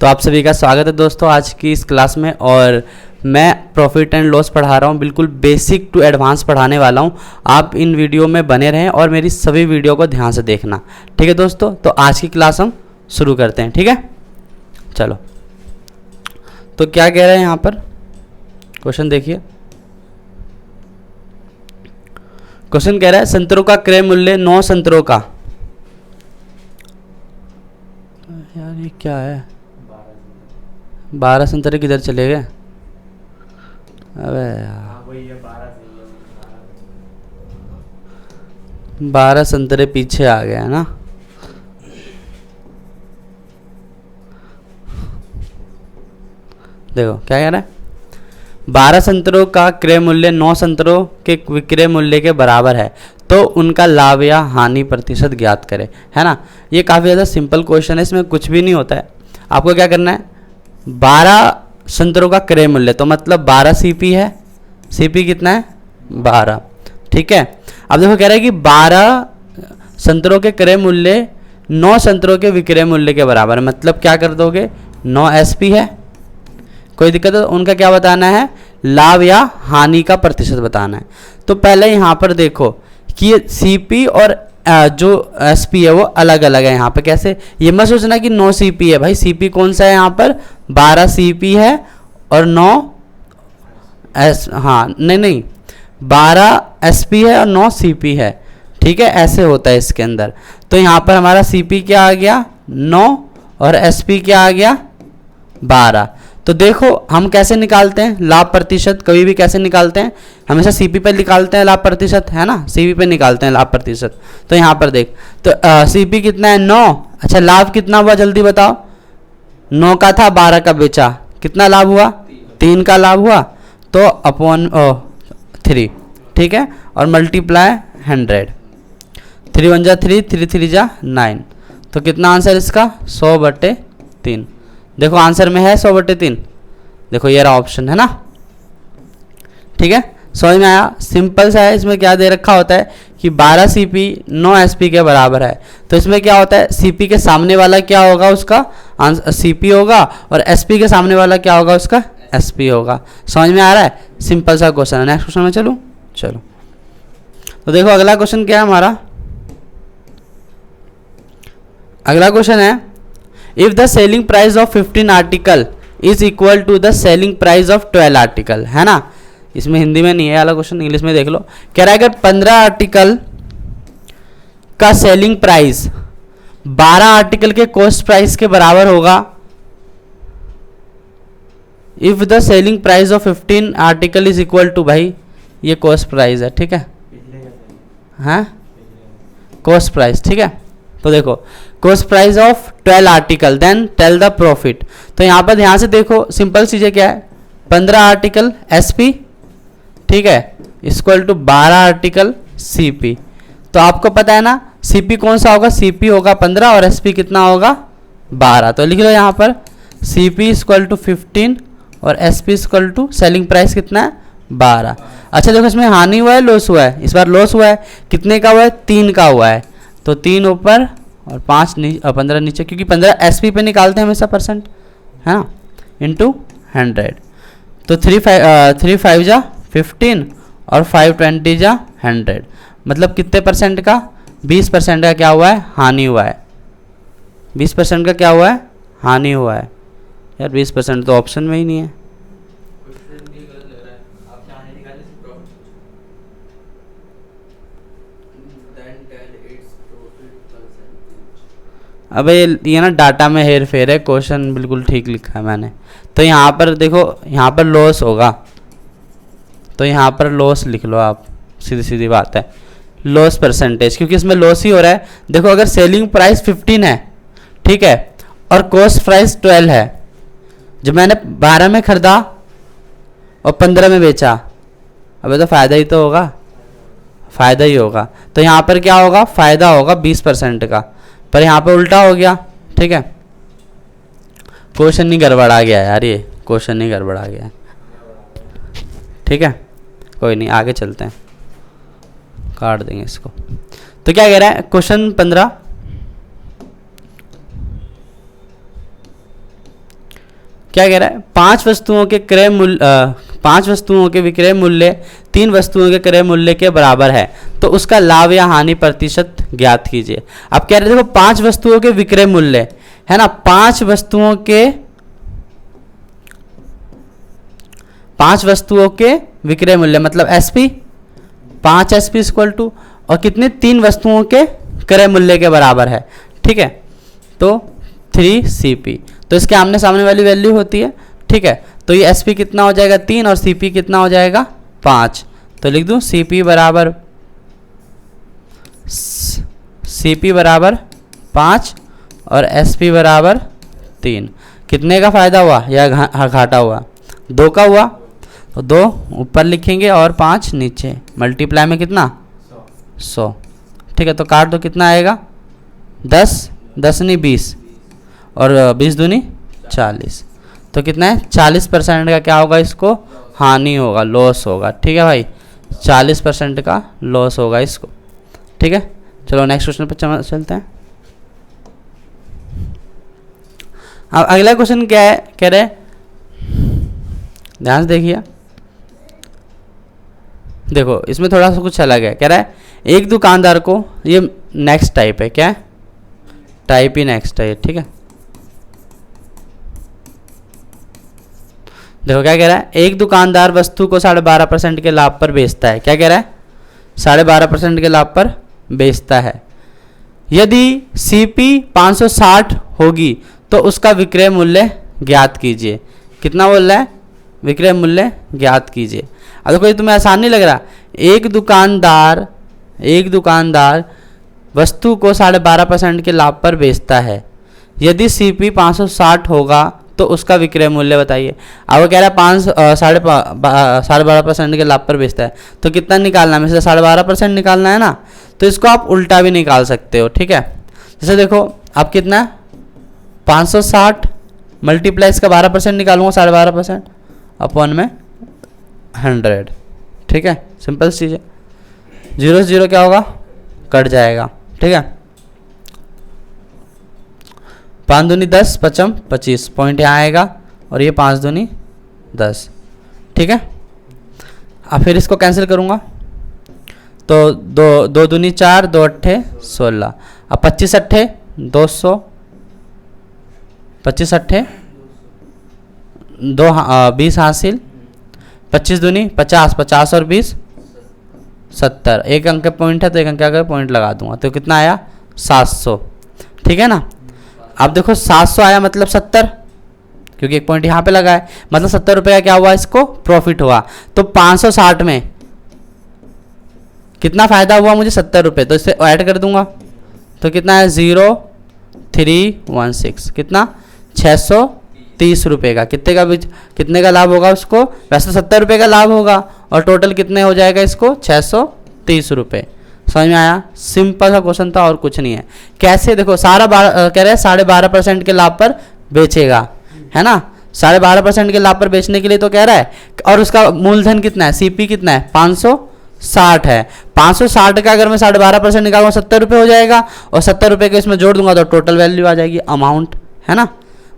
तो आप सभी का स्वागत है दोस्तों आज की इस क्लास में। और मैं प्रॉफिट एंड लॉस पढ़ा रहा हूँ, बिल्कुल बेसिक टू एडवांस पढ़ाने वाला हूँ। आप इन वीडियो में बने रहें और मेरी सभी वीडियो को ध्यान से देखना, ठीक है दोस्तों। तो आज की क्लास हम शुरू करते हैं, ठीक है। चलो, तो क्या कह रहे हैं यहाँ पर, क्वेश्चन देखिए। क्वेश्चन कह रहा है संतरों का क्रय मूल्य 9 संतरों का, यार ये क्या है, 12 संतरे किधर चले गए? अबे यार 12 संतरे पीछे आ गए हैं ना। देखो क्या कह रहा है, 12 संतरों का क्रय मूल्य 9 संतरों के विक्रय मूल्य के बराबर है, तो उनका लाभ या हानि प्रतिशत ज्ञात करें, है ना। ये काफ़ी ज़्यादा सिंपल क्वेश्चन है, इसमें कुछ भी नहीं होता है। आपको क्या करना है, 12 संतरों का क्रय मूल्य, तो मतलब 12 सीपी है। सीपी कितना है? 12, ठीक है। अब देखो कह रहा है कि 12 संतरों के क्रय मूल्य 9 संतरों के विक्रय मूल्य के बराबर है, मतलब क्या कर दोगे, 9 एसपी है। कोई दिक्कत है? उनका क्या बताना है, लाभ या हानि का प्रतिशत बताना है। तो पहले यहाँ पर देखो कि ये सीपी और जो एसपी है वो अलग अलग है। यहाँ पे कैसे, ये मत सोचना कि 9 सीपी है। भाई सीपी कौन सा है यहाँ पर, 12 सीपी है और 9 एस, हाँ नहीं 12 एसपी है और 9 सीपी है, ठीक है। ऐसे होता है इसके अंदर। तो यहाँ पर हमारा सीपी क्या आ गया, 9, और एसपी क्या आ गया, 12। तो देखो हम कैसे निकालते हैं लाभ प्रतिशत, कभी भी कैसे निकालते हैं, हमेशा सीपी पे निकालते हैं लाभ प्रतिशत, है ना। सीपी पे निकालते हैं लाभ प्रतिशत। तो यहाँ पर देख, तो सीपी कितना है, 9। अच्छा लाभ कितना हुआ जल्दी बताओ, 9 का था, 12 का बेचा, कितना लाभ हुआ, 3 का लाभ हुआ। तो अपॉन 3, ठीक है, और मल्टीप्लाई 100, 3 1 जा 3, 3 3 जा 9। तो कितना आंसर इसका, 100/3। देखो आंसर में है 100/3, देखो ये रहा ऑप्शन, है ना, ठीक है। समझ में आया, सिंपल सा है। इसमें क्या दे रखा होता है कि 12 सीपी 9 एसपी के बराबर है। तो इसमें क्या होता है, सीपी के सामने वाला क्या होगा, उसका सीपी होगा, और एसपी के सामने वाला क्या होगा, उसका एसपी होगा। समझ में आ रहा है, सिंपल सा क्वेश्चन है। नेक्स्ट क्वेश्चन में चलो। तो देखो अगला क्वेश्चन क्या है हमारा, अगला क्वेश्चन है, if the selling price of 15 article is equal to the selling price of 12 article, है ना। इसमें हिंदी में नहीं है वाला क्वेश्चन, इंग्लिश में देख लो। कह रहा है अगर 15 आर्टिकल का सेलिंग प्राइस 12 आर्टिकल के कॉस्ट प्राइस के बराबर होगा, if the selling price of 15 article is equal to, भाई ये कॉस्ट प्राइस है, ठीक है, हाँ कॉस्ट प्राइस, ठीक है। तो देखो cost price of 12 article, then tell the profit. तो यहाँ पर ध्यान से देखो, सिंपल चीजें क्या है, 15 आर्टिकल एसपी, ठीक है, इक्वल टू 12 आर्टिकल सीपी। तो आपको पता है ना सीपी कौन सा होगा, सीपी होगा 15 और एसपी कितना होगा, 12। तो लिख लो यहाँ पर सीपी इक्वल टू 15 और SP equal to selling price कितना है, 12। अच्छा देखो इसमें हानि हुआ है, लॉस हुआ है, इस बार लॉस हुआ है, कितने का हुआ है, 3 का हुआ है। तो 3 ऊपर और 15 नीचे, क्योंकि 15 एसपी पे निकालते हैं हमेशा परसेंट, है ना, इंटू 100। तो 3 5 जा 15 और 5 20 जा 100, मतलब कितने परसेंट का, 20% का क्या हुआ है, हानि हुआ है। 20% का क्या हुआ है, हानि हुआ है। यार 20% तो ऑप्शन में ही नहीं है। अबे ये ना डाटा में हेर फेर है, क्वेश्चन बिल्कुल ठीक लिखा है मैंने। तो यहाँ पर देखो, यहाँ पर लॉस होगा, तो यहाँ पर लॉस लिख लो आप, सीधी सीधी बात है, लॉस परसेंटेज, क्योंकि इसमें लॉस ही हो रहा है। देखो अगर सेलिंग प्राइस 15 है, ठीक है, और कॉस्ट प्राइस 12 है, जब मैंने 12 में खरीदा और 15 में बेचा, अबे तो फायदा ही तो होगा, फायदा ही होगा। तो यहाँ पर क्या होगा, फायदा होगा 20% का, पर यहाँ पे उल्टा हो गया, ठीक है। क्वेश्चन नहीं गड़बड़ा गया यार, ये क्वेश्चन नहीं गड़बड़ा गया, ठीक है, कोई नहीं, आगे चलते हैं, काट देंगे इसको। तो क्या कह रहा है क्वेश्चन 15, क्या कह रहा है, 5 वस्तुओं के क्रय मूल्य 5 वस्तुओं के विक्रय मूल्य 3 वस्तुओं के क्रय मूल्य के बराबर है, तो उसका लाभ या हानि प्रतिशत ज्ञात कीजिए। अब कह रहे देखो 5 वस्तुओं के विक्रय मूल्य है ना, 5 वस्तुओं के विक्रय मूल्य मतलब एसपी 5 एसपी इक्वल टू और कितने 3 वस्तुओं के क्रय मूल्य के बराबर है। ठीक है, तो 3 CP, तो इसके आमने सामने वाली वैल्यू होती है। ठीक है, तो ये SP कितना हो जाएगा 3 और CP कितना हो जाएगा 5, तो लिख दूं CP बराबर 5 और SP बराबर 3। कितने का फायदा हुआ या घाटा हुआ, 2 का हुआ, तो 2 ऊपर लिखेंगे और 5 नीचे, मल्टीप्लाई में कितना 100। ठीक है, तो काट दो, कितना आएगा 10 नहीं 20 और 20 दूनी 40, तो कितना है 40% का क्या होगा, इसको हानि होगा, लॉस होगा। ठीक है भाई, 40% का लॉस होगा इसको। ठीक है, चलो नेक्स्ट क्वेश्चन पर चलते हैं। अब अगला क्वेश्चन क्या है, कह रहे ध्यान से देखिए, देखो इसमें थोड़ा सा कुछ अलग है। कह रहा है एक दुकानदार को, ये नेक्स्ट टाइप है, क्या है टाइप ही नेक्स्ट है। ठीक है, देखो क्या कह रहा है, एक दुकानदार वस्तु को 12.5% के लाभ पर बेचता है। क्या कह रहा है, 12.5% के लाभ पर बेचता है। यदि CP 560 होगी तो उसका विक्रय मूल्य ज्ञात कीजिए। कितना बोल रहा है, विक्रय मूल्य ज्ञात कीजिए। अब देखो ये तुम्हें आसान नहीं लग रहा, एक दुकानदार वस्तु को 12.5% के लाभ पर बेचता है। यदि CP 560 होगा तो उसका विक्रय मूल्य बताइए। अब वो कह रहा है 12.5% के लाभ पर बेचता है, तो कितना निकालना है, में से 12.5% निकालना है ना, तो इसको आप उल्टा भी निकाल सकते हो। ठीक है, जैसे देखो अब कितना है 560 मल्टीप्लाई इसका 12% निकालूंगा, 12.5% अपॉन में 100। ठीक है, सिंपल चीज़ है, 0 से 0 क्या होगा, कट जाएगा। ठीक है, 5 दूनी 10 5 25 पॉइंट यहाँ आएगा और ये 5 दूनी 10। ठीक है, अब फिर इसको कैंसिल करूँगा, तो 2 दूनी 4 2 अट्ठे 16। अब 25 अट्ठे 200, 25 अट्ठे 20 हासिल, 25 दूनी 50, 50 और 20 70। एक अंक का पॉइंट है तो एक अंक का पॉइंट लगा दूंगा, तो कितना आया 700। ठीक है ना, अब देखो 700 आया मतलब 70, क्योंकि एक पॉइंट यहाँ पे लगा है, मतलब 70 रुपये का क्या हुआ, इसको प्रॉफिट हुआ। तो 560 में कितना फायदा हुआ मुझे 70 रुपये, तो इसे ऐड कर दूंगा, तो कितना है 0316, कितना 630 रुपये का। कितने का लाभ होगा उसको, वैसे 70 रुपये का लाभ होगा और टोटल कितने हो जाएगा इसको 630 रुपये। समझ में आया, सिंपल सा क्वेश्चन था और कुछ नहीं है। कैसे देखो सारा कह रहे हैं 12.5% के लाभ पर बेचेगा, है ना, 12.5% के लाभ पर बेचने के लिए तो कह रहा है, और उसका मूलधन कितना है, CP कितना है 560 है। 560 का अगर मैं 12.5% निकालूंगा 70 रुपये हो जाएगा, और 70 रुपये को इसमें जोड़ दूंगा तो टोटल वैल्यू आ जाएगी, अमाउंट, है ना।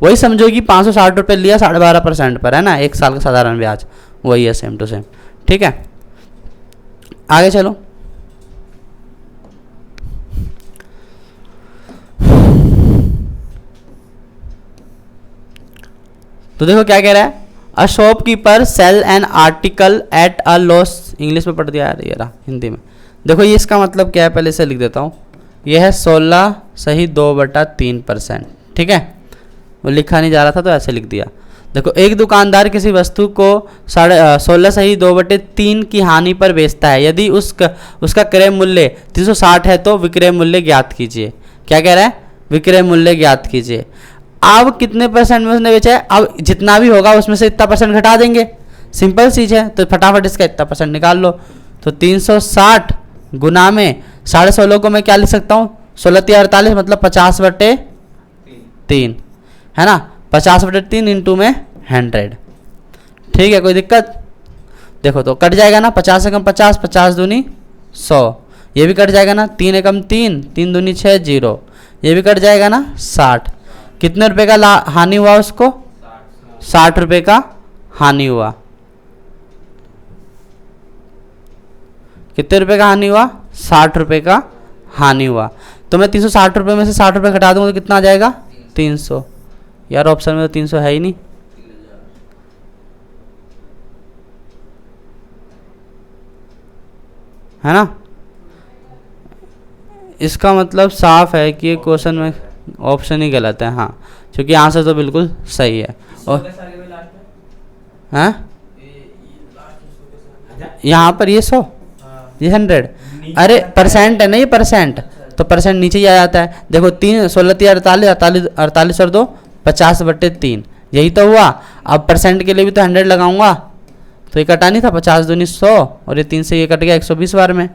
वही समझो कि 560 रुपये लिया 12.5% पर, है ना, 1 साल का साधारण ब्याज वही है, सेम टू सेम। ठीक है, आगे चलो। तो देखो क्या कह रहा है, a shopkeeper sell an article at a loss, English में पढ़ दिया यार, ये रहा हिंदी में। देखो ये इसका मतलब क्या है, पहले से लिख देता हूँ, यह है 16(2/3%। ठीक है, वो लिखा नहीं जा रहा था तो ऐसे लिख दिया। देखो एक दुकानदार किसी वस्तु को 16(2/3 की हानि पर बेचता है। यदि उसका क्रय मूल्य 360 है तो विक्रय मूल्य ज्ञात कीजिए। क्या कह रहा है, विक्रय मूल्य ज्ञात कीजिए। अब कितने परसेंट में उसने बेचा है, अब जितना भी होगा उसमें से इतना परसेंट घटा देंगे, सिंपल चीज़ है। तो फटाफट इसका इतना परसेंट निकाल लो, तो 360 गुना में 16.5 को मैं क्या लिख सकता हूँ, 16×3 मतलब 50/3, है ना, 50/3 इंटू में 100। ठीक है, कोई दिक्कत, देखो तो कट जाएगा ना, 50 से कम 50, 50 दूनी 100, ये भी कट जाएगा ना, 3 एकम 3, 3 दूनी 6 0, ये भी कट जाएगा ना 60। कितने रुपए का हानि हुआ उसको, 60 रुपये का हानि हुआ। कितने रुपए का हानि हुआ? 60 रुपये का हानि हुआ। तो मैं 360 रुपये में से 60 रुपये घटा दूंगा तो कितना आ जाएगा? 300। यार ऑप्शन में तो 300 है ही नहीं। है ना? इसका मतलब साफ है कि क्वेश्चन में ऑप्शन ही गलत है। हाँ, क्योंकि आंसर तो बिल्कुल सही है। और हैं यहाँ पर ये 100, ये 100, अरे परसेंट है ना, ये परसेंट, तो परसेंट नीचे ही आ जाता है। देखो 3 16 3 48 48 और 2 50/3, यही तो हुआ। अब परसेंट के लिए भी तो 100 लगाऊंगा, तो ये कटा नहीं था, 50 दूनी 100 और ये 3 से ये कट गया 120 बार में।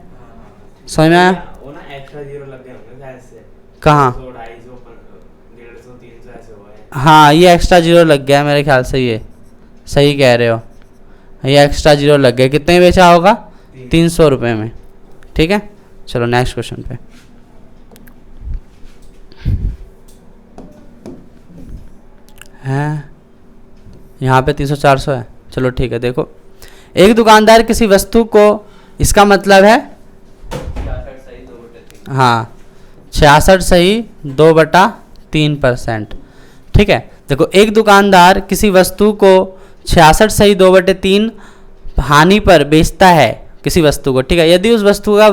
समझ में आया? वो ना एक्स्ट्रा जीरो लग गए होंगे शायद से। कहाँ? 200 250 150 300 ऐसे हुए हैं। हाँ, ये एक्स्ट्रा जीरो लग गया मेरे ख्याल से, ये सही कह रहे हो, ये एक्स्ट्रा जीरो लग गया। कितने में बेचा होगा? 300 रुपये में। ठीक है, चलो नेक्स्ट क्वेश्चन पे। हैं यहाँ पे 300 400 है। चलो ठीक है, देखो एक दुकानदार किसी वस्तु को, इसका मतलब है हाँ 66 सही 2/3%। ठीक है, देखो एक दुकानदार किसी वस्तु को 66 सही 2/3 हानि पर बेचता है किसी वस्तु को। ठीक है, यदि उस वस्तु का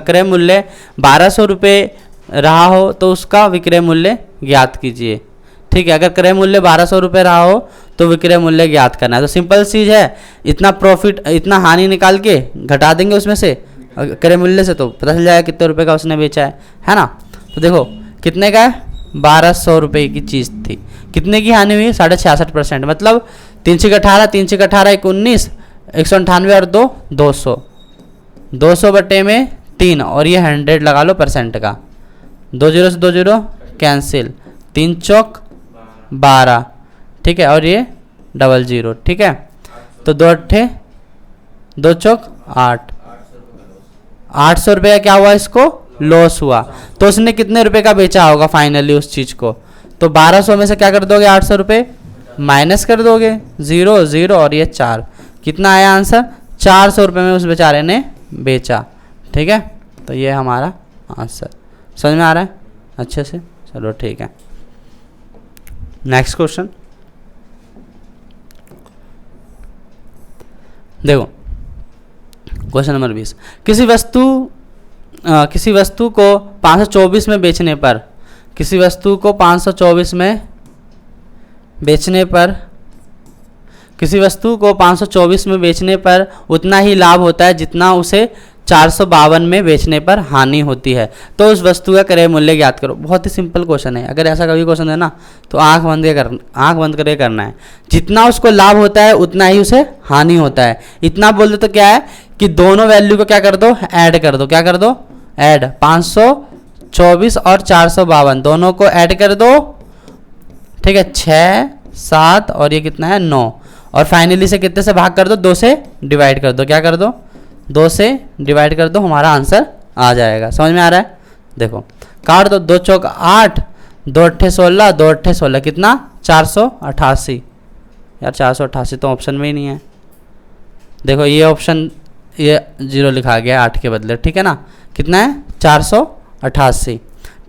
क्रय मूल्य 1200 रुपये रहा हो तो उसका विक्रय मूल्य ज्ञात कीजिए। ठीक है, अगर क्रय मूल्य 1200 रुपये रहा हो तो विक्रय मूल्य ज्ञात करना है। तो सिंपल चीज़ है, इतना प्रॉफिट, इतना हानि निकाल के घटा देंगे उसमें से क्रय मूल्य से, तो पता चल जाएगा कितने रुपए का उसने बेचा है ना? तो देखो कितने का है? 1200 रुपये की चीज़ थी, कितने की हानि हुई? 66%, मतलब 3 6 18 3 6 18 19 198 और 2 200, 200/3 और ये 100 लगा लो परसेंट का। 2 0 से 2 0 कैंसिल, 3 चौक 12। ठीक है, और ये 00। ठीक है, तो 2 8 2 चौक 8, 800 रुपये का क्या हुआ? इसको लॉस हुआ। तो उसने कितने रुपए का बेचा होगा फाइनली उस चीज़ को? तो 1200 में से क्या कर दोगे? 800 रुपये माइनस कर दोगे, 0 0 और ये 4। कितना आया आंसर? 400 रुपये में उस बेचारे ने बेचा। ठीक है, तो ये हमारा आंसर। समझ में आ रहा है अच्छे से? चलो ठीक है, नेक्स्ट क्वेश्चन देखो। क्वेश्चन नंबर 20, किसी वस्तु को 524 में बेचने पर, किसी वस्तु को 524 में बेचने पर, किसी वस्तु को 524 में बेचने पर उतना ही लाभ होता है जितना उसे 452 में बेचने पर हानि होती है। तो उस वस्तु का क्रय मूल्य ज्ञात करो। बहुत ही सिंपल क्वेश्चन है, अगर ऐसा कभी क्वेश्चन है ना तो आंख बंद करके करना है। जितना उसको लाभ होता है उतना ही उसे हानि होता है। इतना बोल दो तो क्या है कि दोनों वैल्यू को क्या कर दो? ऐड कर दो। क्या कर दो? ऐड। 524 और 452 दोनों को ऐड कर दो। ठीक है, 6 7 और ये कितना है? 9। और फाइनली से कितने से भाग कर दो? 2 से डिवाइड कर दो। क्या कर दो? 2 से डिवाइड कर दो, हमारा आंसर आ जाएगा। समझ में आ रहा है? देखो काट दो, 2 चौक 8, 2 अट्ठे 16, 2 अट्ठे 16, कितना? 488। यार 488 तो ऑप्शन में ही नहीं है। देखो ये ऑप्शन, ये 0 लिखा गया 8 के बदले। ठीक है ना, कितना है? 488।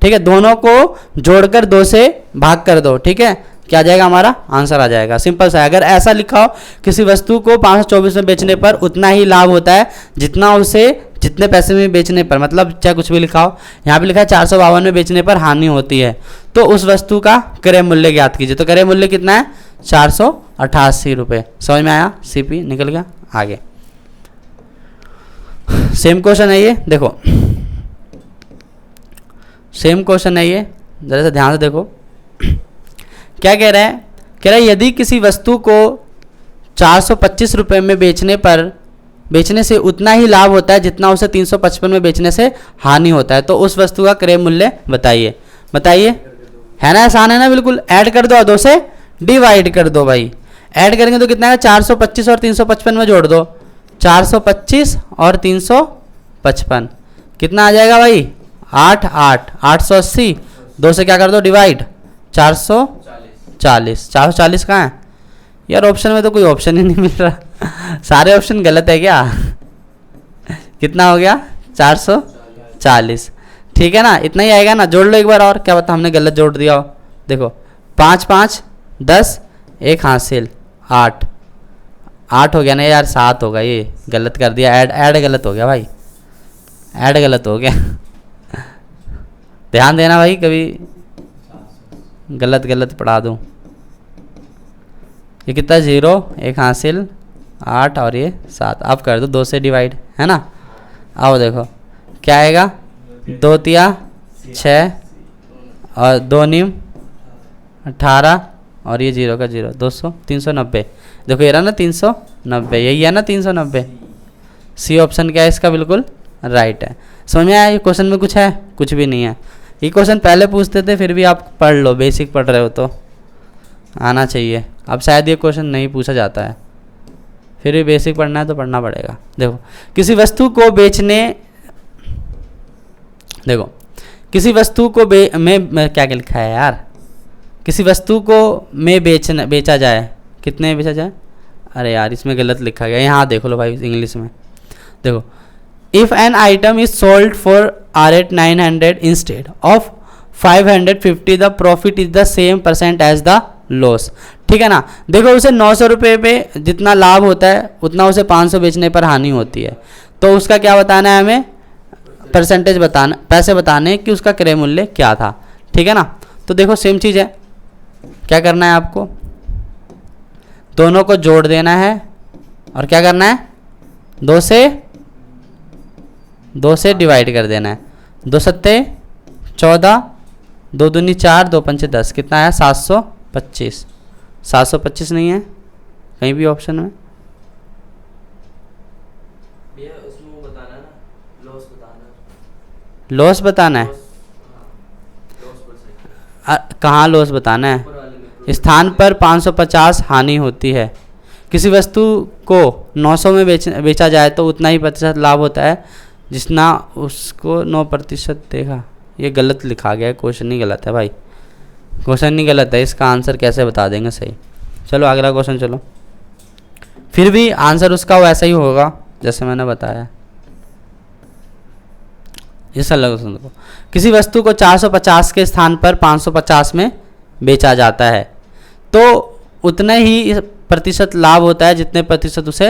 ठीक है, दोनों को जोड़कर 2 से भाग कर दो। ठीक है, क्या आ जाएगा? हमारा आंसर आ जाएगा। सिंपल सा है। अगर ऐसा लिखा हो किसी वस्तु को 524 में बेचने पर उतना ही लाभ होता है जितना उसे जितने पैसे में बेचने पर, मतलब चाहे कुछ भी लिखा हो, यहाँ पे लिखा है 452 में बेचने पर हानि होती है, तो उस वस्तु का क्रय मूल्य ज्ञात कीजिए। तो क्रय मूल्य कितना है? 488 रुपये। समझ में आया? सीपी निकल गया। आगे सेम क्वेश्चन है ये, देखो सेम क्वेश्चन है ये, जरा से ध्यान से देखो क्या कह रहा है। कह रहा है यदि किसी वस्तु को 425 रुपये में बेचने से उतना ही लाभ होता है जितना उसे 355 में बेचने से हानि होता है, तो उस वस्तु का क्रय मूल्य बताइए। बताइए, है ना? आसान है ना? बिल्कुल। ऐड कर दो और 2 से डिवाइड कर दो भाई। ऐड करेंगे तो कितना है? 425 और 355 में जोड़ दो। 425 और 355 कितना आ जाएगा भाई? 8 8 880। 2 से क्या कर दो? डिवाइड। 440। 440 कहाँ है? यार ऑप्शन में तो कोई ऑप्शन ही नहीं मिल रहा, सारे ऑप्शन गलत है क्या? कितना हो गया? 440। ठीक है ना, इतना ही आएगा ना, जोड़ लो एक बार और, क्या पता हमने गलत जोड़ दिया हो। देखो 5 5 10, 1 हासिल 8, 8 हो गया ना यार, 7 होगा, ये गलत कर दिया, ऐड गलत हो गया भाई, ऐड गलत हो गया। ध्यान देना भाई, कभी गलत पढ़ा दूँ। ये कितना 0, 1 हासिल 8 और ये 7, अब कर दो 2 से डिवाइड, है ना। आओ देखो क्या आएगा, 2 तिया 6 और 2 नीम 18 और ये 0 का 0, 200, 390। देखो ये रहा ना 390, यही है ना 390। सी ऑप्शन क्या है इसका, बिल्कुल राइट है। समझ में आया? ये क्वेश्चन में कुछ है? कुछ भी नहीं है। ये क्वेश्चन पहले पूछते थे, फिर भी आप पढ़ लो, बेसिक पढ़ रहे हो तो आना चाहिए। अब शायद ये क्वेश्चन नहीं पूछा जाता है, फिर भी बेसिक पढ़ना है तो पढ़ना पड़ेगा। देखो किसी वस्तु को बेचने, देखो किसी वस्तु को में क्या लिखा है यार, किसी वस्तु को में बेचा जाए, कितने में बेचा जाए? अरे यार इसमें गलत लिखा गया, यहाँ देख लो भाई इंग्लिश में। देखो if an item is sold for R8 900 instead of 550, the profit is the same % as the loss. ठीक है ना। देखो उसे 900 रुपये पे जितना लाभ होता है उतना उसे 500 बेचने पर हानि होती है, तो उसका क्या बताना है हमें? परसेंटेज बताना, पैसे बताने कि उसका क्रय मूल्य क्या था। ठीक है ना। तो देखो सेम चीज़ है, क्या करना है आपको, दोनों को जोड़ देना है और क्या करना है, 2 से डिवाइड कर देना है। 2 सत्ते 14, 2 दूनी 4, 2 पंचे 10, कितना आया? 725। 725 नहीं है कहीं भी ऑप्शन में? भैया उसमें वो बताना है ना, लॉस बताना है। लॉस बताना है? कहाँ लॉस बताना है? स्थान पर 550 हानि होती है। किसी वस्तु को 900 में बेचा जाए तो उतना ही प्रतिशत लाभ होता है जितना उसको 9% देगा। ये गलत लिखा गया है, क्वेश्चन ही गलत है भाई, क्वेश्चन नहीं गलत है, इसका आंसर कैसे बता देंगे सही। चलो अगला क्वेश्चन चलो, फिर भी आंसर उसका वैसा ही होगा जैसे मैंने बताया। इस अलग क्वेश्चन देखो, किसी वस्तु को 450 के स्थान पर 550 में बेचा जाता है तो उतने ही प्रतिशत लाभ होता है जितने प्रतिशत उसे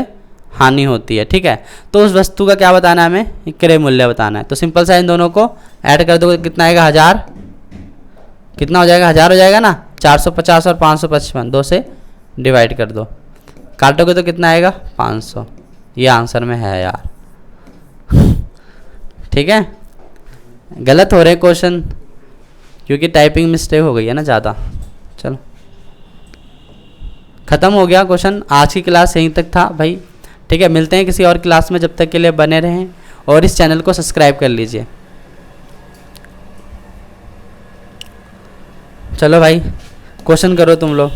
हानि होती है। ठीक है, तो उस वस्तु का क्या बताना है हमें? क्रय मूल्य बताना है। तो सिंपल सा इन दोनों को ऐड कर दो, कितना आएगा? 1000। कितना हो जाएगा? 1000 हो जाएगा ना। 450 और 555 2 से डिवाइड कर दो, काटोगे तो कितना आएगा? 500। ये आंसर में है यार। ठीक है, गलत हो रहे क्वेश्चन क्योंकि टाइपिंग मिस्टेक हो गई है ना ज़्यादा। चलो ख़त्म हो गया क्वेश्चन, आज की क्लास यहीं तक था भाई। ठीक है, मिलते हैं किसी और क्लास में, जब तक के लिए बने रहें और इस चैनल को सब्सक्राइब कर लीजिए। चलो भाई क्वेश्चन करो तुम लोग।